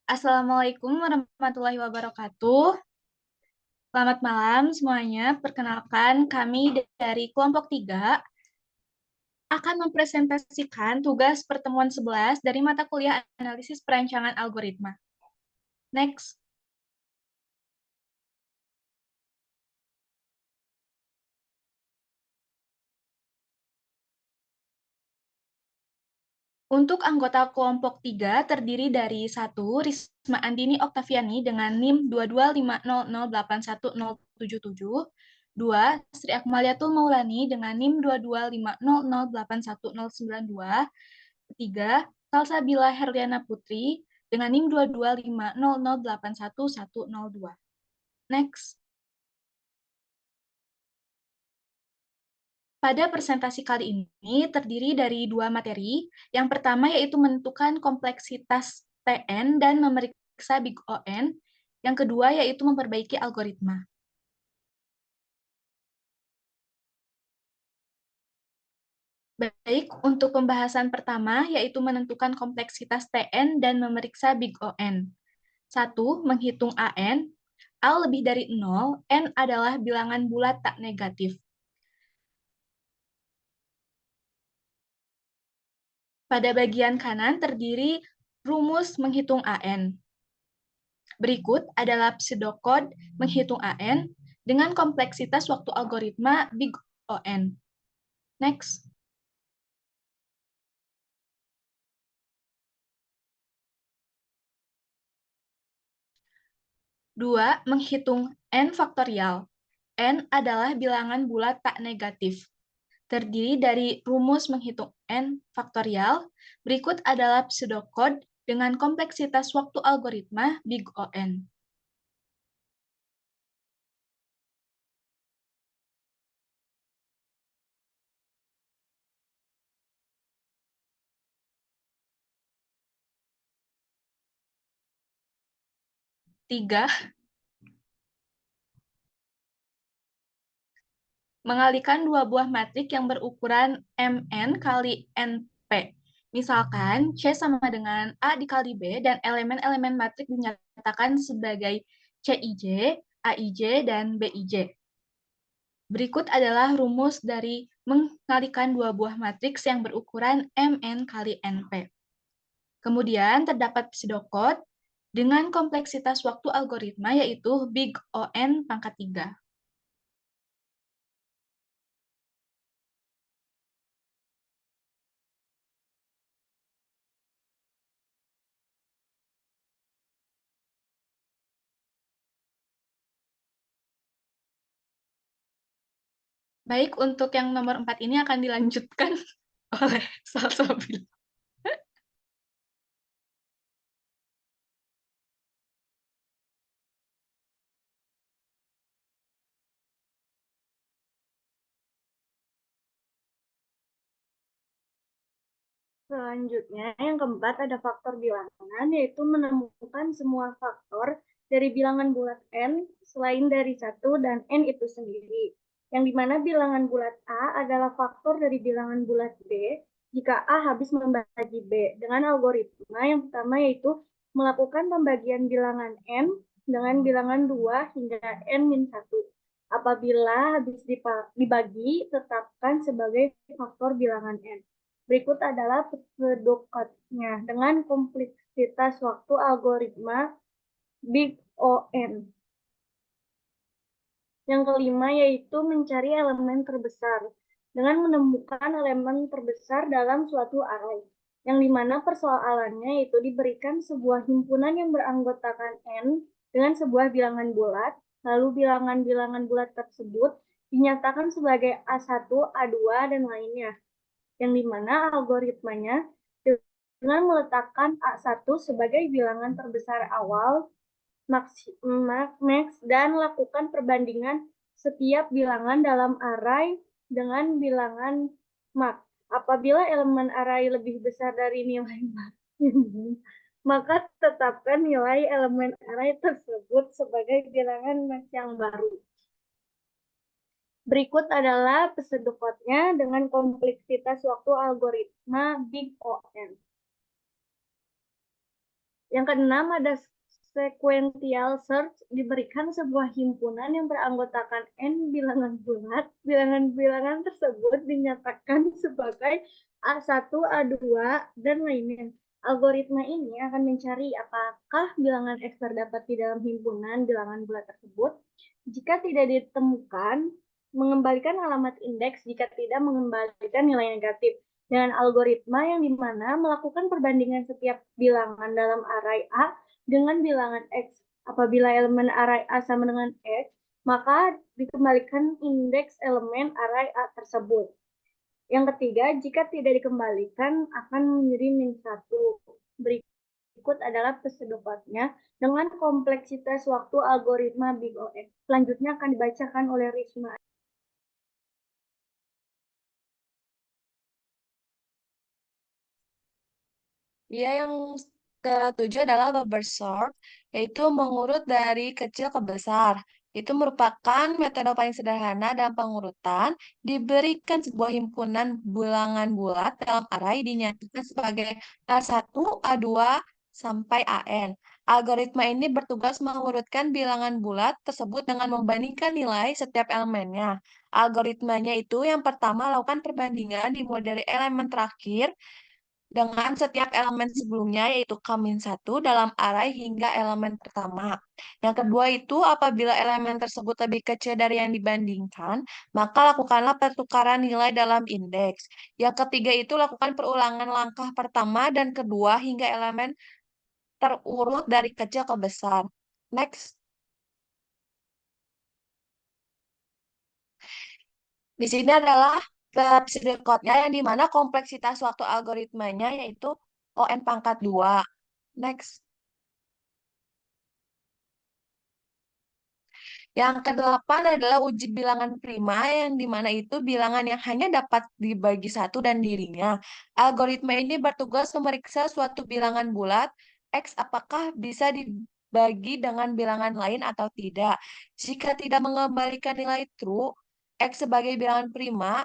Assalamualaikum warahmatullahi wabarakatuh. Selamat malam semuanya. Perkenalkan, kami dari kelompok 3 akan mempresentasikan tugas pertemuan 11 dari mata kuliah analisis perancangan algoritma. Next. Untuk anggota kelompok 3 terdiri dari 1. Risma Andini Oktaviani dengan NIM 22500810077, 2. Sri Akmaliatul Maulani dengan NIM 22500810092, 3. Salsabila Herliana Putri dengan NIM 22500810102. Next. Pada presentasi kali ini terdiri dari 2 materi. Yang pertama yaitu menentukan kompleksitas TN dan memeriksa Big ON. Yang kedua yaitu memperbaiki algoritma. Baik, untuk pembahasan pertama yaitu menentukan kompleksitas TN dan memeriksa Big ON. 1. Menghitung AN. A lebih dari 0, N adalah bilangan bulat tak negatif. Pada bagian kanan terdiri rumus menghitung AN. Berikut adalah pseudocode menghitung AN dengan kompleksitas waktu algoritma Big ON. Next. Dua, menghitung N faktorial. N adalah bilangan bulat tak negatif. Terdiri dari rumus menghitung N faktorial. Berikut adalah pseudocode dengan kompleksitas waktu algoritma Big ON. Tiga, mengalihkan dua buah matrik yang berukuran Mn kali Np. Misalkan, C sama dengan A dikali B, dan elemen-elemen matrik dinyatakan sebagai Cij, Aij, dan Bij. Berikut adalah rumus dari mengalihkan dua buah matriks yang berukuran Mn kali Np. Kemudian terdapat pseudocode dengan kompleksitas waktu algoritma yaitu Big ON pangkat 3. Baik, untuk yang nomor 4 ini akan dilanjutkan oleh Salsabila. Selanjutnya, yang keempat ada faktor bilangan, yaitu menemukan semua faktor dari bilangan bulat N selain dari 1 dan N itu sendiri. Yang dimana bilangan bulat A adalah faktor dari bilangan bulat B jika A habis membagi B dengan algoritma yang pertama yaitu melakukan pembagian bilangan N dengan bilangan 2 hingga N-1. Apabila habis dibagi, tetapkan sebagai faktor bilangan N. Berikut adalah pseudocode-nya dengan kompleksitas waktu algoritma Big ON. Yang kelima yaitu mencari elemen terbesar dengan menemukan elemen terbesar dalam suatu array. Yang dimana persoalannya itu diberikan sebuah himpunan yang beranggotakan N dengan sebuah bilangan bulat, lalu bilangan-bilangan bulat tersebut dinyatakan sebagai A1, A2, dan lainnya. Yang dimana algoritmanya dengan meletakkan A1 sebagai bilangan terbesar awal, max, dan lakukan perbandingan setiap bilangan dalam array dengan bilangan max. Apabila elemen array lebih besar dari nilai max, maka tetapkan nilai elemen array tersebut sebagai bilangan max yang baru. Berikut adalah pseudocode-nya dengan kompleksitas waktu algoritma Big ON. Yang keenam ada sequential search, diberikan sebuah himpunan yang beranggotakan n bilangan bulat. Bilangan-bilangan tersebut dinyatakan sebagai A1, A2, dan lainnya. Algoritma ini akan mencari apakah bilangan X terdapat di dalam himpunan bilangan bulat tersebut. Jika tidak ditemukan, mengembalikan alamat indeks, jika tidak mengembalikan nilai negatif. Dengan algoritma yang dimana melakukan perbandingan setiap bilangan dalam array A dengan bilangan X. Apabila elemen array A sama dengan X, maka dikembalikan indeks elemen array A tersebut. Yang ketiga, jika tidak dikembalikan akan menjadi -1. Berikut adalah pseudocode-nya dengan kompleksitas waktu algoritma Big O. Selanjutnya akan dibacakan oleh Risma. Ya, yang ketujuh adalah bubble sort, yaitu mengurut dari kecil ke besar. Itu merupakan metode paling sederhana dalam pengurutan. Diberikan sebuah himpunan bilangan bulat dalam array dinyatakan sebagai A1, A2, sampai AN. Algoritma ini bertugas mengurutkan bilangan bulat tersebut dengan membandingkan nilai setiap elemennya. Algoritmanya itu yang pertama lakukan perbandingan dimulai dari elemen terakhir dengan setiap elemen sebelumnya, yaitu K-1 dalam array hingga elemen pertama. Yang kedua itu, apabila elemen tersebut lebih kecil dari yang dibandingkan, maka lakukanlah pertukaran nilai dalam indeks. Yang ketiga itu, lakukan perulangan langkah pertama dan kedua hingga elemen terurut dari kecil ke besar. Next. Di sini adalah pseudocode-nya yang dimana kompleksitas waktu algoritmanya yaitu ON pangkat 2. Next. Yang kedelapan adalah uji bilangan prima yang dimana itu bilangan yang hanya dapat dibagi satu dan dirinya. Algoritma ini bertugas memeriksa suatu bilangan bulat X apakah bisa dibagi dengan bilangan lain atau tidak. Jika tidak mengembalikan nilai true, X sebagai bilangan prima,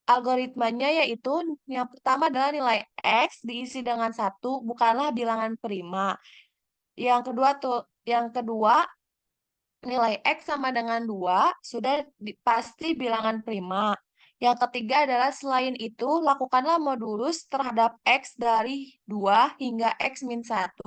algoritmanya yaitu yang pertama adalah nilai X diisi dengan satu bukanlah bilangan prima. Yang kedua nilai X sama dengan 2 sudah pasti bilangan prima. Yang ketiga adalah selain itu, lakukanlah modulus terhadap X dari 2 hingga X-1.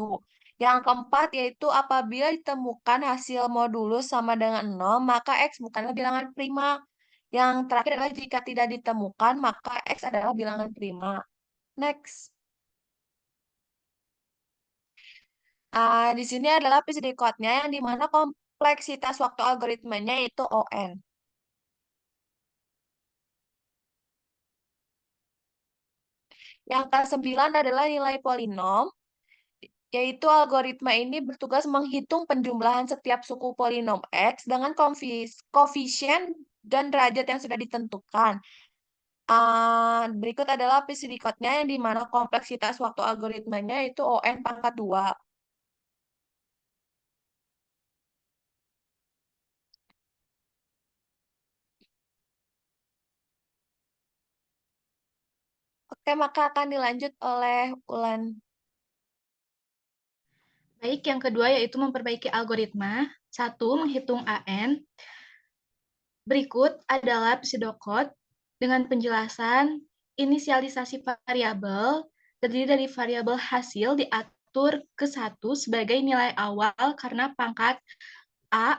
Yang keempat yaitu apabila ditemukan hasil modulus sama dengan 0, maka X bukanlah bilangan prima. Yang terakhir adalah jika tidak ditemukan, maka X adalah bilangan prima. Next. Di sini adalah PSD code-nya yang dimana kompleksitas waktu algoritmanya yaitu ON. Yang ke-9 adalah nilai polinom, yaitu algoritma ini bertugas menghitung penjumlahan setiap suku polinom X dengan koefisien dan derajat yang sudah ditentukan. Berikut adalah PSD code-nya yang dimana kompleksitas waktu algoritmanya itu ON pangkat 2. Oke, maka akan dilanjut oleh Ulan. Baik, yang kedua yaitu memperbaiki algoritma. 1. Menghitung AN. Berikut adalah pseudocode dengan penjelasan inisialisasi variabel terdiri dari variabel hasil diatur ke 1 sebagai nilai awal karena pangkat A,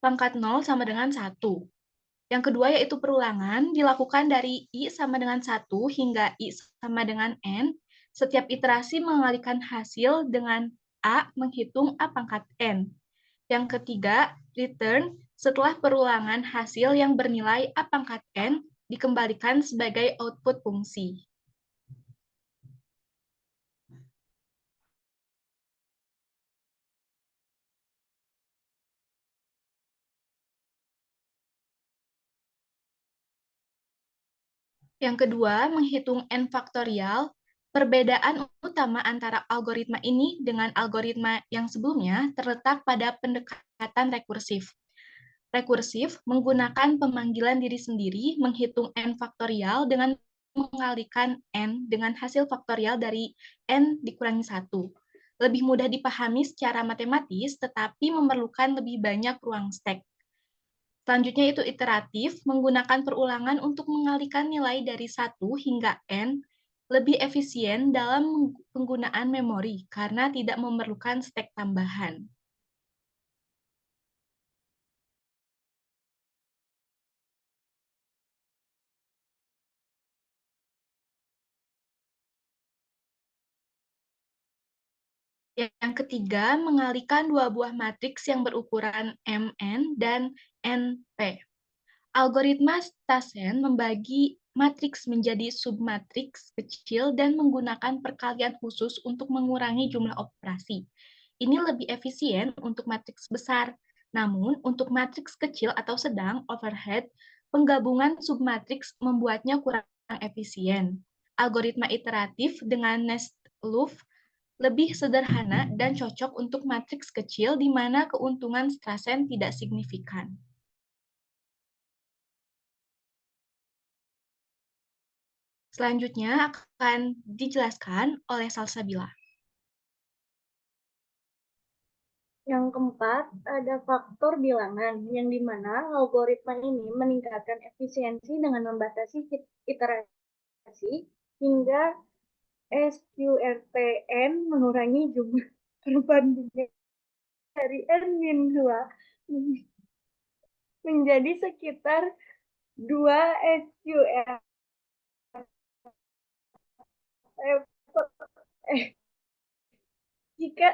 pangkat 0 sama dengan 1. Yang kedua yaitu perulangan dilakukan dari I sama dengan 1 hingga I sama dengan N. Setiap iterasi mengalihkan hasil dengan A menghitung A pangkat N. Yang ketiga, return setelah perulangan hasil yang bernilai A pangkat N dikembalikan sebagai output fungsi. Yang kedua, menghitung N faktorial. Perbedaan utama antara algoritma ini dengan algoritma yang sebelumnya terletak pada pendekatan rekursif. Rekursif menggunakan pemanggilan diri sendiri menghitung N faktorial dengan mengalihkan N dengan hasil faktorial dari N dikurangi 1. lebih mudah dipahami secara matematis, tetapi memerlukan lebih banyak ruang stek. Selanjutnya itu iteratif, menggunakan perulangan untuk mengalihkan nilai dari 1 hingga n, lebih efisien dalam penggunaan memori karena tidak memerlukan stek tambahan. Yang ketiga, mengalihkan dua buah matriks yang berukuran Mn dan Np. Algoritma Stassen membagi matriks menjadi submatriks kecil dan menggunakan perkalian khusus untuk mengurangi jumlah operasi. Ini lebih efisien untuk matriks besar. Namun, untuk matriks kecil atau sedang, overhead, penggabungan submatriks membuatnya kurang efisien. Algoritma iteratif dengan nest loop lebih sederhana dan cocok untuk matriks kecil di mana keuntungan Stassen tidak signifikan. Selanjutnya akan dijelaskan oleh Salsabila. Yang keempat, ada faktor bilangan, yang dimana algoritma ini meningkatkan efisiensi dengan membatasi iterasi hingga SQRTN mengurangi jumlah perbandingan dari N-2 menjadi sekitar 2 SQR. Jika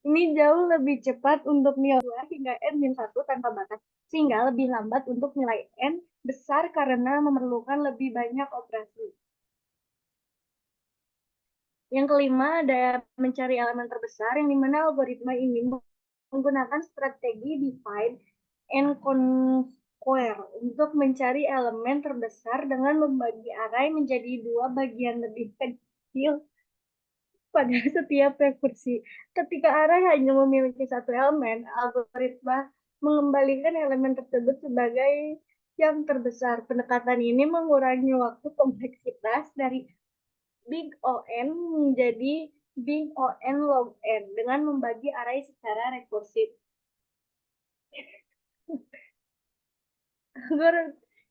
ini jauh lebih cepat untuk nilai 2 hingga N-1 tanpa batas, sehingga lebih lambat untuk nilai N besar karena memerlukan lebih banyak operasi. Yang kelima, ada mencari elemen terbesar, yang dimana algoritma ini menggunakan strategi divide and conquer untuk mencari elemen terbesar dengan membagi array menjadi dua bagian lebih kecil pada setiap rekursi. Ketika array hanya memiliki satu elemen, algoritma mengembalikan elemen tersebut sebagai yang terbesar. Pendekatan ini mengurangi waktu kompleksitas dari big O(n) menjadi big O(n log n dengan membagi array secara rekursif.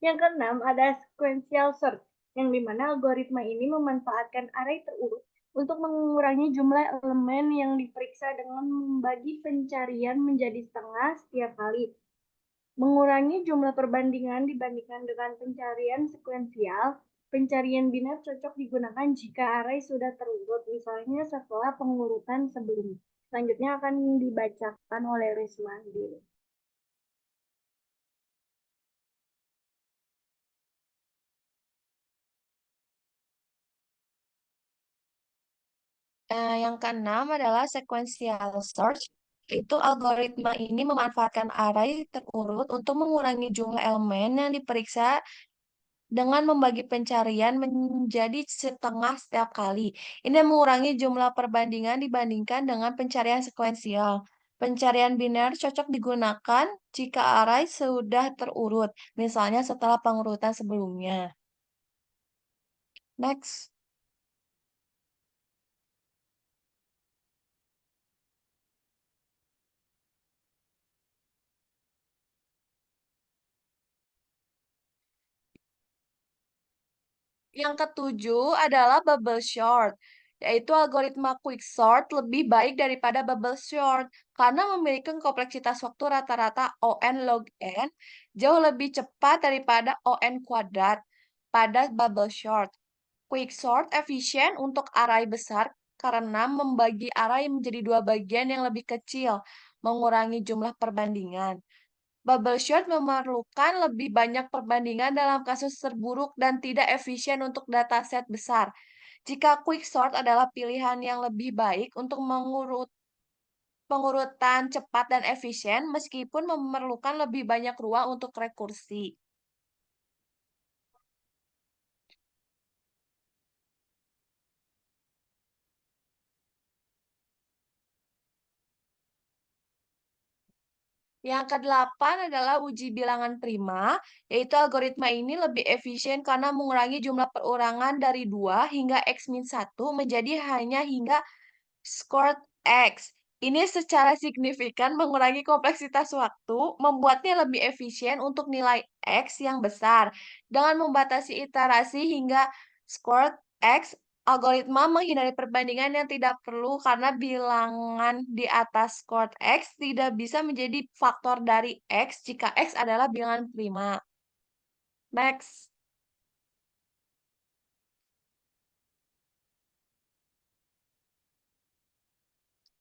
Yang keenam, ada sequential search, yang dimana algoritma ini memanfaatkan array terurut untuk mengurangi jumlah elemen yang diperiksa dengan membagi pencarian menjadi setengah setiap kali. Mengurangi jumlah perbandingan dibandingkan dengan pencarian sekuensial, pencarian biner cocok digunakan jika array sudah terurut, misalnya setelah pengurutan sebelumnya. Selanjutnya akan dibacakan oleh Rismandi. Yang keenam adalah sequential search, yaitu algoritma ini memanfaatkan array terurut untuk mengurangi jumlah elemen yang diperiksa dengan membagi pencarian menjadi setengah setiap kali. Ini mengurangi jumlah perbandingan dibandingkan dengan pencarian sekuensial. Pencarian biner cocok digunakan jika array sudah terurut, misalnya setelah pengurutan sebelumnya. Next. Yang ketujuh adalah bubble sort, yaitu algoritma quicksort lebih baik daripada bubble sort karena memiliki kompleksitas waktu rata-rata O(n log n jauh lebih cepat daripada O(n kuadrat pada bubble sort. Quicksort efisien untuk array besar karena membagi array menjadi dua bagian yang lebih kecil, mengurangi jumlah perbandingan. Bubble sort memerlukan lebih banyak perbandingan dalam kasus terburuk dan tidak efisien untuk dataset besar. Jika quicksort adalah pilihan yang lebih baik untuk pengurutan cepat dan efisien, meskipun memerlukan lebih banyak ruang untuk rekursi. Yang kedelapan adalah uji bilangan prima, yaitu algoritma ini lebih efisien karena mengurangi jumlah perorangan dari 2 hingga x-1 menjadi hanya hingga squared X. Ini secara signifikan mengurangi kompleksitas waktu, membuatnya lebih efisien untuk nilai X yang besar. Dengan membatasi iterasi hingga squared X, algoritma menghindari perbandingan yang tidak perlu karena bilangan di atas squared X tidak bisa menjadi faktor dari X jika X adalah bilangan prima. Next.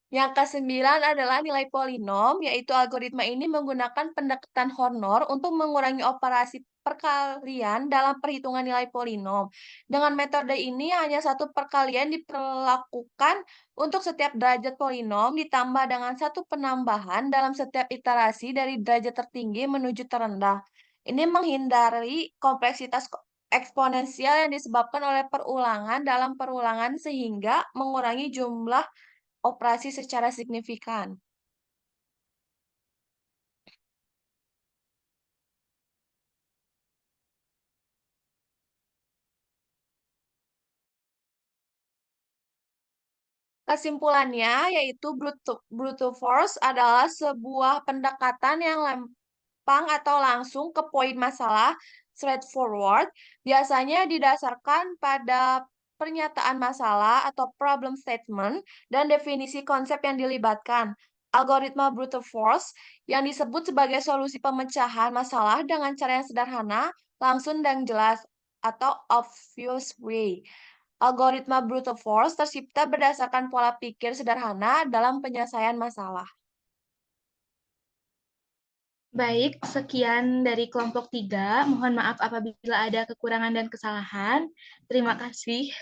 Yang kesembilan adalah nilai polinom, yaitu algoritma ini menggunakan pendekatan Horner untuk mengurangi operasi perkalian dalam perhitungan nilai polinom. Dengan metode ini, hanya satu perkalian diperlakukan untuk setiap derajat polinom, ditambah dengan satu penambahan dalam setiap iterasi dari derajat tertinggi menuju terendah. Ini menghindari kompleksitas eksponensial yang disebabkan oleh perulangan dalam perulangan sehingga mengurangi jumlah operasi secara signifikan. Kesimpulannya, yaitu brute force adalah sebuah pendekatan yang lempang atau langsung ke poin masalah, straightforward, biasanya didasarkan pada pernyataan masalah atau problem statement dan definisi konsep yang dilibatkan. Algoritma brute force yang disebut sebagai solusi pemecahan masalah dengan cara yang sederhana, langsung dan jelas, atau obvious way. Algoritma brute force tercipta berdasarkan pola pikir sederhana dalam penyelesaian masalah. Baik, sekian dari kelompok 3. Mohon maaf apabila ada kekurangan dan kesalahan. Terima kasih.